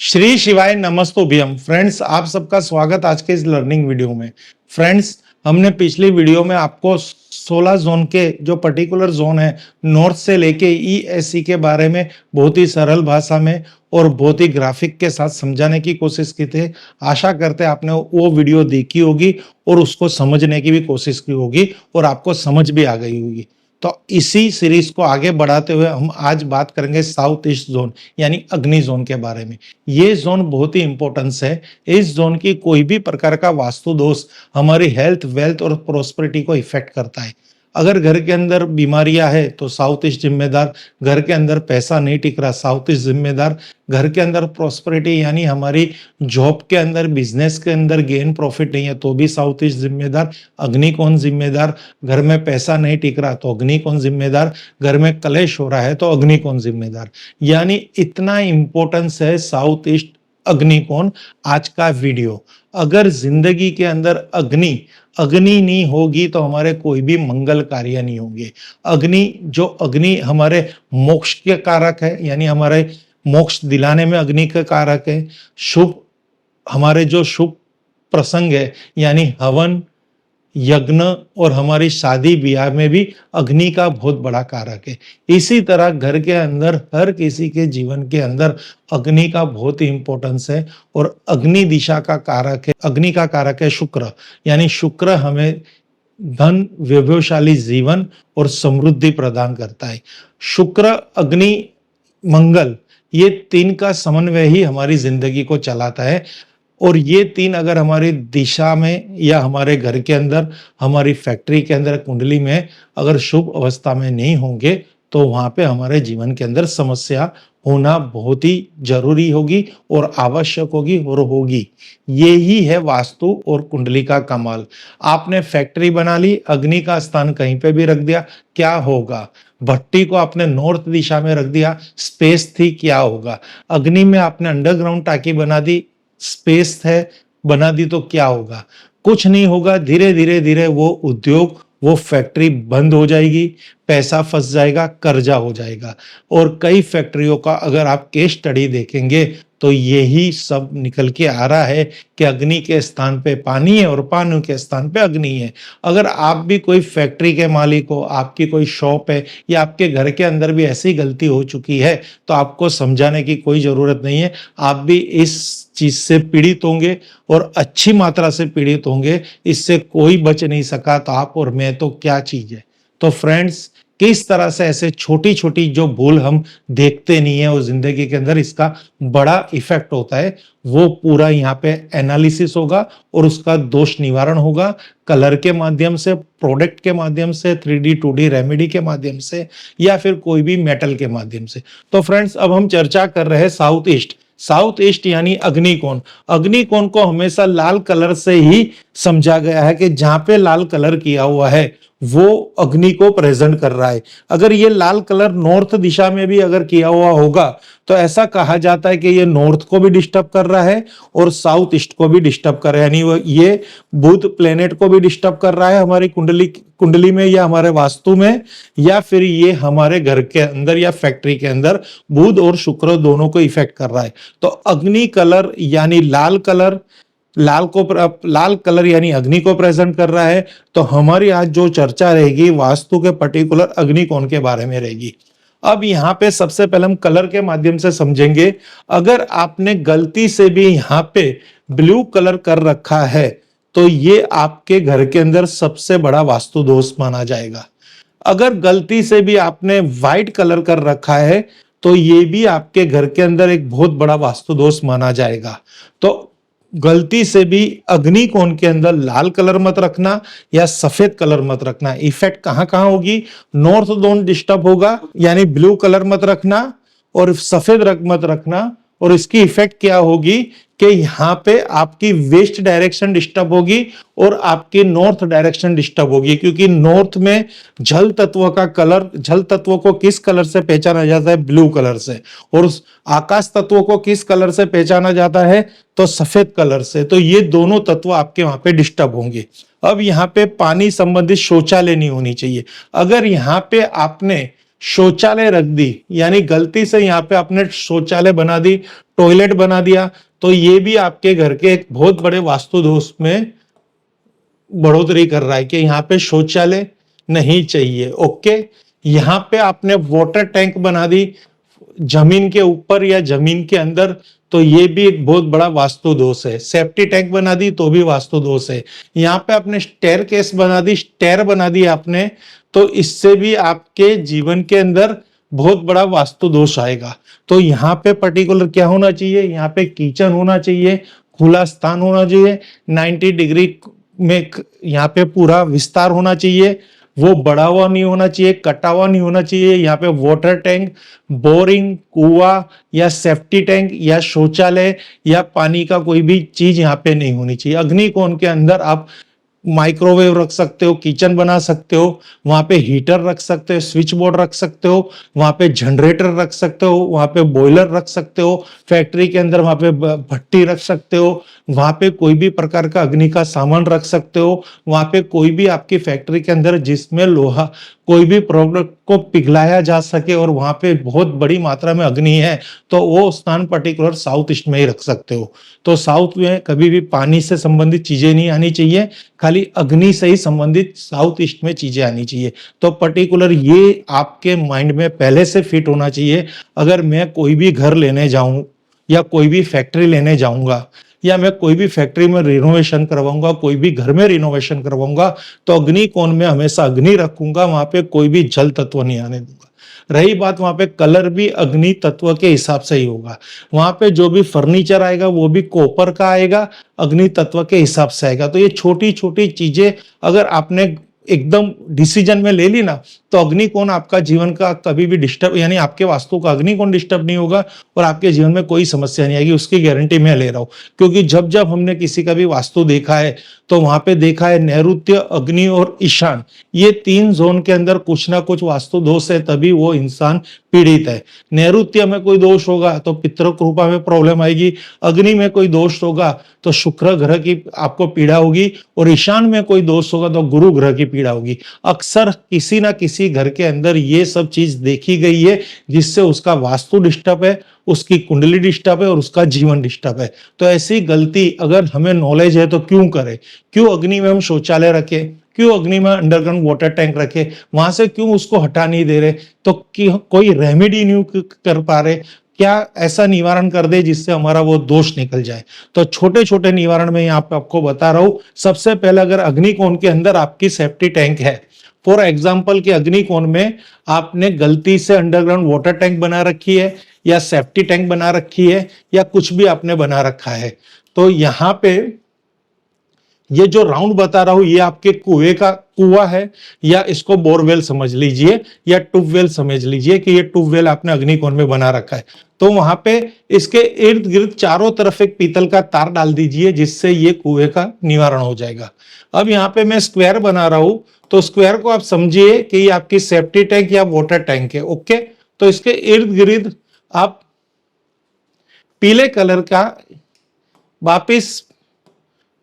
श्री शिवाय नमस्तुभ्यम। फ्रेंड्स, आप सबका स्वागत आज के इस लर्निंग वीडियो में। फ्रेंड्स, हमने पिछली वीडियो में आपको 16 जोन के जो पर्टिकुलर जोन है नॉर्थ से लेके ईएससी के बारे में बहुत ही सरल भाषा में और बहुत ही ग्राफिक के साथ समझाने की कोशिश की थी। आशा करते हैं आपने वो वीडियो देखी होगी और उसको समझने की भी कोशिश की होगी और आपको समझ भी आ गई होगी। तो इसी सीरीज को आगे बढ़ाते हुए हम आज बात करेंगे साउथ ईस्ट जोन यानी अग्नि जोन के बारे में। ये जोन बहुत ही इंपॉर्टेंस है। इस जोन की कोई भी प्रकार का वास्तु दोष हमारी हेल्थ, वेल्थ और प्रोस्पेरिटी को इफेक्ट करता है। अगर घर के अंदर बीमारियां है तो साउथ ईस्ट जिम्मेदार। घर के अंदर पैसा नहीं टिक रहा, साउथ ईस्ट जिम्मेदार। घर के अंदर प्रोस्पेरिटी यानी हमारी जॉब के अंदर, बिजनेस के अंदर गेन प्रॉफिट नहीं है तो भी साउथ ईस्ट जिम्मेदार। अग्नि कौन जिम्मेदार? घर में पैसा नहीं टिक रहा तो अग्नि कौन जिम्मेदार? घर में कलेश हो रहा है तो अग्नि कौन जिम्मेदार? यानी इतना इंपॉर्टेंस है साउथ ईस्ट अग्नि कौन। आज का वीडियो, अगर जिंदगी के अंदर अग्नि नहीं होगी तो हमारे कोई भी मंगल कार्य नहीं होंगे। अग्नि हमारे मोक्ष के कारक है, यानी हमारे मोक्ष दिलाने में अग्नि का कारक है। हमारे जो शुभ प्रसंग है यानी हवन, यज्ञ और हमारी शादी ब्याह में भी अग्नि का बहुत बड़ा कारक है। इसी तरह घर के अंदर हर किसी के जीवन के अंदर अग्नि का बहुत ही इंपॉर्टेंस है और अग्नि दिशा का कारक है। अग्नि का कारक है शुक्र, यानी शुक्र हमें धन, वैभवशाली जीवन और समृद्धि प्रदान करता है। शुक्र, अग्नि, मंगल, ये तीन का समन्वय ही हमारी जिंदगी को चलाता है। और ये तीन अगर हमारी दिशा में या हमारे घर के अंदर, हमारी फैक्ट्री के अंदर, कुंडली में अगर शुभ अवस्था में नहीं होंगे तो वहां पे हमारे जीवन के अंदर समस्या होना बहुत ही जरूरी होगी और आवश्यक होगी और होगी। ये ही है वास्तु और कुंडली का कमाल। आपने फैक्ट्री बना ली, अग्नि का स्थान कहीं पे भी रख दिया, क्या होगा? भट्टी को आपने नॉर्थ दिशा में रख दिया, स्पेस थी, क्या होगा? अग्नि में आपने अंडरग्राउंड टाकी बना दी, स्पेस है, बना दी तो क्या होगा? कुछ नहीं होगा। धीरे धीरे वो उद्योग, वो फैक्ट्री बंद हो जाएगी, पैसा फंस जाएगा, कर्जा हो जाएगा। और कई फैक्ट्रियों का अगर आप केस स्टडी देखेंगे तो यही सब निकल के आ रहा है कि अग्नि के स्थान पे पानी है और पानी के स्थान पे अग्नि है। अगर आप भी कोई फैक्ट्री के मालिक हो, आपकी कोई शॉप है या आपके घर के अंदर भी ऐसी गलती हो चुकी है तो आपको समझाने की कोई जरूरत नहीं है। आप भी इस चीज से पीड़ित होंगे और अच्छी मात्रा से पीड़ित होंगे। इससे कोई बच नहीं सका तो आप और मैं तो क्या चीज है। तो फ्रेंड्स, किस तरह से ऐसे छोटी छोटी जो भूल हम देखते नहीं है और जिंदगी के अंदर इसका बड़ा इफेक्ट होता है, वो पूरा यहाँ पे एनालिसिस होगा और उसका दोष निवारण होगा। कलर के माध्यम से, प्रोडक्ट के माध्यम से, 3D 2D रेमेडी के माध्यम से या फिर कोई भी मेटल के माध्यम से। तो फ्रेंड्स, अब हम चर्चा कर रहे हैं साउथ ईस्ट। साउथ ईस्ट यानी अग्निकोण। अग्निकोण को हमेशा लाल कलर से ही समझा गया है कि जहां पे लाल कलर किया हुआ है वो अग्नि को प्रेजेंट कर रहा है। अगर ये लाल कलर नॉर्थ दिशा में भी अगर किया हुआ होगा तो ऐसा कहा जाता है कि ये नॉर्थ को भी डिस्टर्ब कर रहा है और साउथ ईस्ट को भी डिस्टर्ब कर रहा है। यानी ये बुध प्लेनेट को भी डिस्टर्ब कर रहा है हमारी कुंडली में या हमारे वास्तु में, या फिर ये हमारे घर के अंदर या फैक्ट्री के अंदर बुध और शुक्र दोनों को इफेक्ट कर रहा है। तो अग्नि कलर यानी लाल कलर यानी अग्नि को प्रेजेंट कर रहा है। तो हमारी आज जो चर्चा रहेगी वास्तु के पर्टिकुलर अग्निकोण के बारे में रहेगी। अब यहाँ पे सबसे पहले हम कलर के माध्यम से समझेंगे। अगर आपने गलती से भी यहाँ पे ब्लू कलर कर रखा है तो ये आपके घर के अंदर सबसे बड़ा वास्तु दोष माना जाएगा। अगर गलती से भी आपने व्हाइट कलर कर रखा है तो ये भी आपके घर के अंदर एक बहुत बड़ा वास्तु दोष माना जाएगा। तो गलती से भी अग्निकोण के अंदर लाल कलर मत रखना या सफेद कलर मत रखना। इफेक्ट कहां कहां होगी? नॉर्थ जोन डिस्टर्ब होगा, यानी ब्लू कलर मत रखना और सफेद रंग मत रखना। और इसकी इफेक्ट क्या होगी कि यहाँ पे आपकी वेस्ट डायरेक्शन डिस्टर्ब होगी और आपकी नॉर्थ डायरेक्शन डिस्टर्ब होगी, क्योंकि नॉर्थ में जल तत्व का कलर, जल तत्व को किस कलर से पहचाना जाता है? ब्लू कलर से। और आकाश तत्व को किस कलर से पहचाना जाता है? तो सफेद कलर से। तो ये दोनों तत्व आपके वहां पे डिस्टर्ब होंगे। अब यहाँ पे पानी संबंधित शौचालय नहीं होनी चाहिए। अगर यहाँ पे आपने शौचालय रख दी, यानी गलती से यहाँ पे आपने शौचालय बना दी, टॉयलेट बना दिया, तो ये भी आपके घर के एक बहुत बड़े वास्तु दोष में बढ़ोतरी कर रहा है कि यहाँ पे शौचालय नहीं चाहिए। ओके, यहाँ पे आपने वाटर टैंक बना दी जमीन के ऊपर या जमीन के अंदर, तो ये भी एक बहुत बड़ा वास्तु दोष है। सेफ्टी टैंक बना दी तो भी वास्तु दोष है। यहाँ पे आपने स्टेयर केस बना दी, स्टेयर बना दी आपने, तो इससे भी आपके जीवन के अंदर बहुत बड़ा वास्तु दोष आएगा। तो यहाँ पे पर्टिकुलर क्या होना चाहिए, यहाँ पे किचन होना चाहिए, खुला स्थान होना चाहिए, 90 डिग्री में यहाँ पे पूरा विस्तार होना चाहिए, वो बढ़ा हुआ नहीं होना चाहिए, कटा हुआ नहीं होना चाहिए। यहाँ पे वाटर टैंक, बोरिंग, कुआ या सेफ्टी टैंक या शौचालय या पानी का कोई भी चीज यहाँ पे नहीं होनी चाहिए। अग्निकोण के अंदर आप माइक्रोवेव रख सकते हो, किचन बना सकते हो, वहां पे हीटर रख सकते हो, स्विच बोर्ड रख सकते हो, वहां पे जनरेटर रख सकते हो, वहां पे बॉयलर रख सकते हो, फैक्ट्री के अंदर वहां पे भट्टी रख सकते हो, वहां पे कोई भी प्रकार का अग्नि का सामान रख सकते हो, वहां पे कोई भी आपकी फैक्ट्री के अंदर जिसमें लोहा कोई भी प्रोडक्ट को पिघलाया जा सके और वहां पे बहुत बड़ी मात्रा में अग्नि है, तो वो स्थान पर्टिकुलर साउथ ईस्ट में ही रख सकते हो। तो साउथ में कभी भी पानी से संबंधित चीजें नहीं आनी चाहिए, खाली अग्नि से ही संबंधित साउथ ईस्ट में चीजें आनी चाहिए। तो पर्टिकुलर ये आपके माइंड में पहले से फिट होना चाहिए। अगर मैं कोई भी घर लेने जाऊं या कोई भी फैक्ट्री लेने जाऊंगा या मैं कोई भी फैक्ट्री में रिनोवेशन करवाऊंगा, कोई भी घर में रिनोवेशन करवाऊंगा, तो अग्नि कोण में हमेशा अग्नि रखूंगा, वहां पे कोई भी जल तत्व नहीं आने दूंगा। रही बात, वहां पे कलर भी अग्नि तत्व के हिसाब से ही होगा। वहां पे जो भी फर्नीचर आएगा वो भी कॉपर का आएगा, अग्नि तत्व के हिसाब से आएगा। तो ये छोटी छोटी चीजें अगर आपने एकदम डिसीजन में ले ली ना, तो अग्निकोण आपका जीवन का कभी भी डिस्टर्ब, यानी आपके वास्तु का अग्निकोण डिस्टर्ब नहीं होगा और आपके जीवन में कोई समस्या नहीं आएगी, उसकी गारंटी मैं ले रहा हूं। क्योंकि जब जब हमने किसी का भी वास्तु देखा है तो वहां पे देखा है नैऋत्य, अग्नि और ईशान, ये 3 जोन के अंदर कुछ ना कुछ वास्तु दोष है, तभी वो इंसान पीड़ित है। नैऋत्य में कोई दोष होगा तो पितृ कृपा में प्रॉब्लम आएगी, अग्नि में कोई दोष होगा तो शुक्र ग्रह की आपको पीड़ा होगी, और ईशान में कोई दोष होगा तो गुरु ग्रह की पीड़ा होगी। अक्सर किसी ना किसी घर के अंदर ये सब चीज देखी गई है जिससे उसका वास्तु डिस्टर्ब है, उसकी कुंडली डिस्टर्ब है और उसका जीवन डिस्टर्ब है। तो ऐसी गलती अगर हमें नॉलेज है तो क्यों करें? क्यों अग्नि में हम शौचालय रखें, क्यों अग्नि में अंडरग्राउंड वाटर टैंक रखे, वहां से क्यों उसको हटा नहीं दे रहे? तो कोई रेमेडी नहीं कर पा रहे? क्या ऐसा निवारण कर दे जिससे हमारा वो दोष निकल जाए? तो छोटे छोटे निवारण में यहाँ पे आपको बता रहा हूं। सबसे पहले, अगर अग्निकोण के अंदर आपकी सेफ्टी टैंक है, फॉर एग्जाम्पल कि अग्निकोण में आपने गलती से अंडरग्राउंड वाटर टैंक बना रखी है या सेफ्टी टैंक बना रखी है या कुछ भी आपने बना रखा है, तो यहाँ पे ये जो राउंड बता रहा हूं ये आपके कुएं का कुआ है, या इसको बोरवेल समझ लीजिए या ट्यूबवेल समझ लीजिए कि ये ट्यूबवेल आपने अग्निकोण में बना रखा है। तो वहां पे इसके इर्द गिर्द चारों तरफ एक पीतल का तार डाल दीजिए जिससे ये कुएं का निवारण हो जाएगा। अब यहाँ पे मैं स्क्वायर बना रहा हूं, तो स्क्वायर को आप समझिए कि ये आपकी सेफ्टी टैंक या वाटर टैंक है। ओके, तो इसके इर्द गिर्द आप पीले कलर का वापिस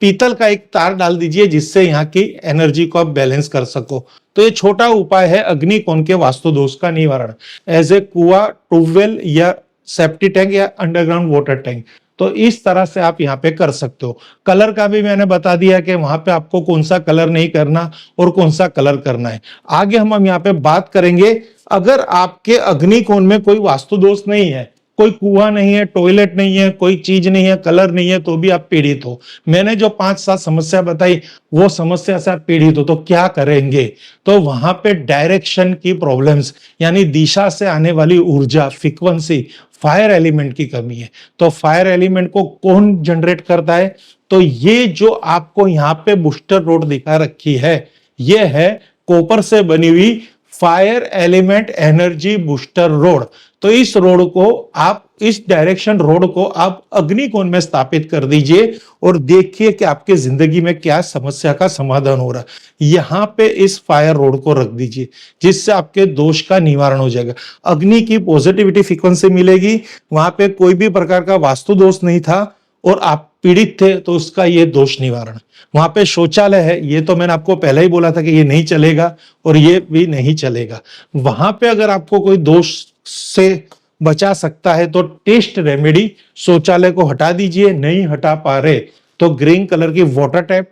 पीतल का एक तार डाल दीजिए जिससे यहाँ की एनर्जी को आप बैलेंस कर सको। तो ये छोटा उपाय है अग्निकोण के वास्तु दोष का निवारण, एज ए कुआ, ट्यूबवेल या सेफ्टी टैंक या अंडरग्राउंड वाटर टैंक। तो इस तरह से आप यहाँ पे कर सकते हो। कलर का भी मैंने बता दिया कि वहां पे आपको कौन सा कलर नहीं करना और कौन सा कलर करना है। आगे हम यहाँ पे बात करेंगे, अगर आपके अग्निकोण में कोई वास्तु दोष नहीं है, कोई कुआं नहीं है, टॉयलेट नहीं है, कोई चीज नहीं है, कलर नहीं है, तो भी आप पीड़ित हो। मैंने जो 5-7 समस्या बताई वो समस्या से आप पीड़ित हो, तो क्या करेंगे? तो वहां पे डायरेक्शन की प्रॉब्लम्स, यानी दिशा से आने वाली ऊर्जा, फ्रीक्वेंसी, फायर एलिमेंट की कमी है। तो फायर एलिमेंट को कौन जनरेट करता है? तो ये जो आपको यहाँ पे बूस्टर रोड दिखा रखी है, ये है कॉपर से बनी हुई fire element energy booster road. तो इस रोड को आप, इस डायरेक्शन रोड को आप अग्निकोण में स्थापित कर दीजिए और देखिए कि आपके जिंदगी में क्या समस्या का समाधान हो रहा है। यहां पे इस फायर रोड को रख दीजिए जिससे आपके दोष का निवारण हो जाएगा। अग्नि की पॉजिटिविटी फ्रीक्वेंसी मिलेगी, वहां पे कोई भी प्रकार का वास्तु दोष नहीं था और आप पीड़ित थे तो उसका ये दोष निवारण। वहां पे शौचालय है, ये तो मैंने आपको पहले ही बोला था कि ये नहीं चलेगा और ये भी नहीं चलेगा। वहां पे अगर आपको कोई दोष से बचा सकता है तो टेस्ट रेमेडी, शौचालय को हटा दीजिए, नहीं हटा पा रहे तो ग्रीन कलर की वाटर टैप,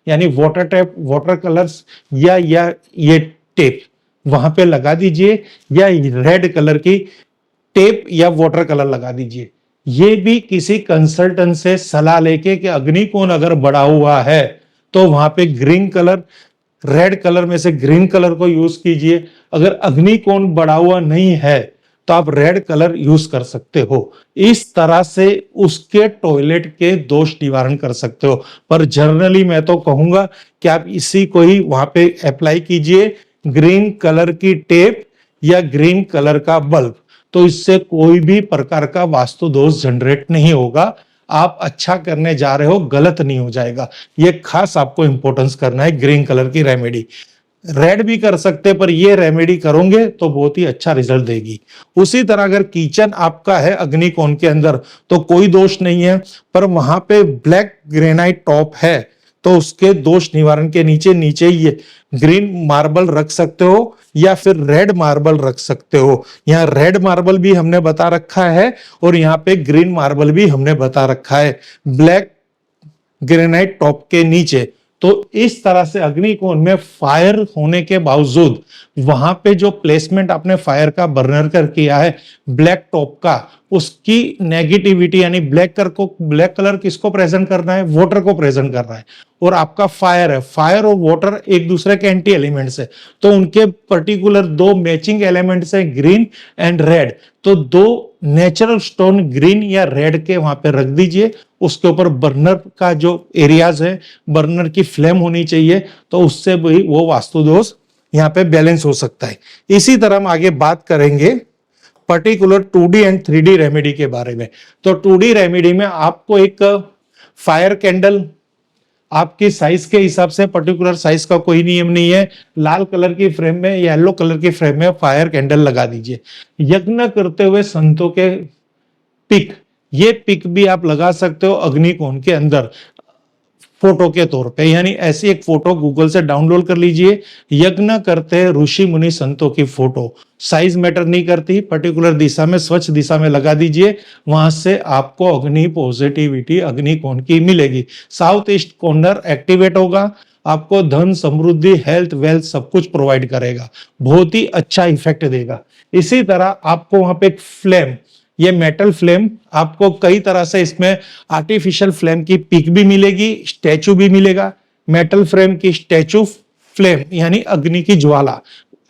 यानी वाटर टैप, वाटर कलर्स या ये टेप वहां पे लगा दीजिए, या रेड कलर की टेप या वाटर कलर लगा दीजिए। ये भी किसी कंसल्टेंट से सलाह लेके कि अग्निकोण अगर बढ़ा हुआ है तो वहां पे ग्रीन कलर, रेड कलर में से ग्रीन कलर को यूज कीजिए। अगर अग्निकोण बढ़ा हुआ नहीं है तो आप रेड कलर यूज कर सकते हो। इस तरह से उसके टॉयलेट के दोष निवारण कर सकते हो। पर जनरली मैं तो कहूंगा कि आप इसी को ही वहां पे अप्लाई कीजिए, ग्रीन कलर की टेप या ग्रीन कलर का बल्ब। तो इससे कोई भी प्रकार का वास्तु दोष जनरेट नहीं होगा। आप अच्छा करने जा रहे हो, गलत नहीं हो जाएगा। ये खास आपको इंपॉर्टेंस करना है ग्रीन कलर की रेमेडी। रेड भी कर सकते पर ये रेमेडी करोगे तो बहुत ही अच्छा रिजल्ट देगी। उसी तरह अगर किचन आपका है अग्निकोण के अंदर तो कोई दोष नहीं है, पर वहां पे ब्लैक ग्रेनाइट टॉप है तो उसके दोष निवारण के नीचे नीचे ये ग्रीन मार्बल रख सकते हो या फिर रेड मार्बल रख सकते हो। यहाँ रेड मार्बल भी हमने बता रखा है और यहाँ पे ग्रीन मार्बल भी हमने बता रखा है ब्लैक ग्रेनाइट टॉप के नीचे। तो इस तरह से अग्निकोण में फायर होने के बावजूद वहां पे जो प्लेसमेंट आपने फायर का बर्नर कर किया है ब्लैक टॉप का, उसकी नेगेटिविटी यानी ब्लैक कलर किसको प्रेजेंट करना है, वाटर को प्रेजेंट कर रहा है। और आपका फायर है, फायर और वाटर एक दूसरे के एंटी एलिमेंट्स है, तो उनके पर्टिकुलर दो मैचिंग एलिमेंट्स है ग्रीन एंड रेड। तो दो नेचुरल स्टोन ग्रीन या रेड के वहां पे रख दीजिए। उसके ऊपर बर्नर का जो एरियाज है, बर्नर की फ्लेम होनी चाहिए, तो उससे भी वो वास्तु दोष यहाँ पे बैलेंस हो सकता है। इसी तरह हम आगे बात करेंगे particular 2D and 3D remedy के बारे में। तो 2D रेमेडी में आपको एक फायर कैंडल आपकी साइज के हिसाब से, पर्टिकुलर साइज का कोई नियम नहीं है, लाल कलर की फ्रेम में, येलो कलर की फ्रेम में फायर कैंडल लगा दीजिए। यज्ञ करते हुए संतों के पिक, ये पिक भी आप लगा सकते हो अग्निकोण के अंदर फोटो के तौर पे। यानी ऐसी एक फोटो गूगल से डाउनलोड कर लीजिए, यज्ञ करते हैं ऋषि मुनि संतों की फोटो, साइज मैटर नहीं करती, पर्टिकुलर दिशा में, स्वच्छ दिशा में लगा दीजिए। वहां से आपको अग्नि पॉजिटिविटी अग्निकोण की मिलेगी। साउथ ईस्ट कॉर्नर एक्टिवेट होगा, आपको धन, समृद्धि, हेल्थ, वेल्थ सब कुछ प्रोवाइड करेगा, बहुत ही अच्छा इफेक्ट देगा। इसी तरह आपको वहां पे एक फ्लेम, ये मेटल फ्लेम, आपको कई तरह से इसमें आर्टिफिशियल फ्लेम की पिक भी मिलेगी, स्टैचू भी मिलेगा। मेटल फ्रेम की स्टैचू फ्लेम यानी अग्नि की ज्वाला,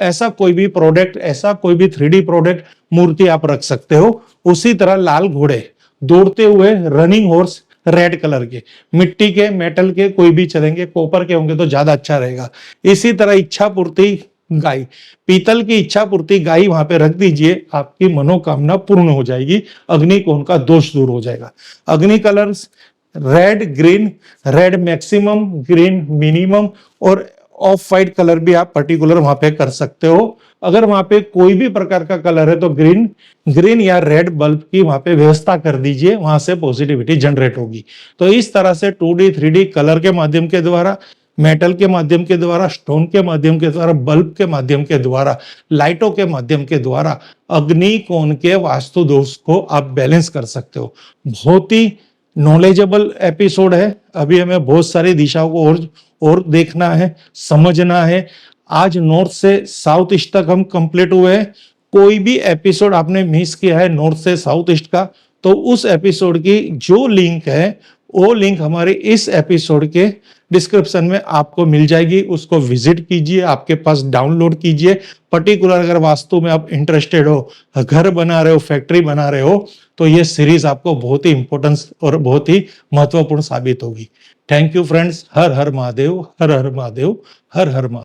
ऐसा कोई भी प्रोडक्ट, ऐसा कोई भी 3D प्रोडक्ट, मूर्ति आप रख सकते हो। उसी तरह लाल घोड़े दौड़ते हुए, रनिंग हॉर्स रेड कलर के, मिट्टी के, मेटल के कोई भी चलेंगे, कॉपर के होंगे तो ज्यादा अच्छा रहेगा। इसी तरह इच्छा पूर्ति गाय, पीतल की इच्छा पूर्ति गाय वहां पे रख दीजिए, आपकी मनोकामना पूर्ण हो जाएगी, अग्निकोण का दोष दूर हो जाएगा। अग्नि colours red, green, red maximum, green minimum और ऑफ वाइट कलर भी आप पर्टिकुलर वहां पे कर सकते हो। अगर वहां पे कोई भी प्रकार का कलर है तो ग्रीन या रेड बल्ब की वहां पे व्यवस्था कर दीजिए, वहां से पॉजिटिविटी जनरेट होगी। तो इस तरह से 2D 3D कलर के माध्यम के द्वारा, मेटल के माध्यम के द्वारा, स्टोन के माध्यम के द्वारा, बल्ब के माध्यम के द्वारा, लाइटों के माध्यम के द्वारा अग्निकोण के वास्तु दोष को आप बैलेंस कर सकते हो। बहुत ही नॉलेजेबल एपिसोड है। अभी हमें बहुत सारी दिशाओं को और देखना है, समझना है। आज नॉर्थ से साउथ ईस्ट तक हम कंप्लीट हुए हैं। कोई भी एपिसोड आपने मिस किया है नॉर्थ से साउथ ईस्ट का, तो उस एपिसोड की जो लिंक है वो लिंक हमारे इस एपिसोड के डिस्क्रिप्शन में आपको मिल जाएगी। उसको विजिट कीजिए, आपके पास डाउनलोड कीजिए। पर्टिकुलर अगर वास्तु में आप इंटरेस्टेड हो, घर बना रहे हो, फैक्ट्री बना रहे हो, तो ये सीरीज आपको बहुत ही इंपॉर्टेंस और बहुत ही महत्वपूर्ण साबित होगी। Thank you friends. Her her Mahadev, her her Mahadev, her her Mahadev.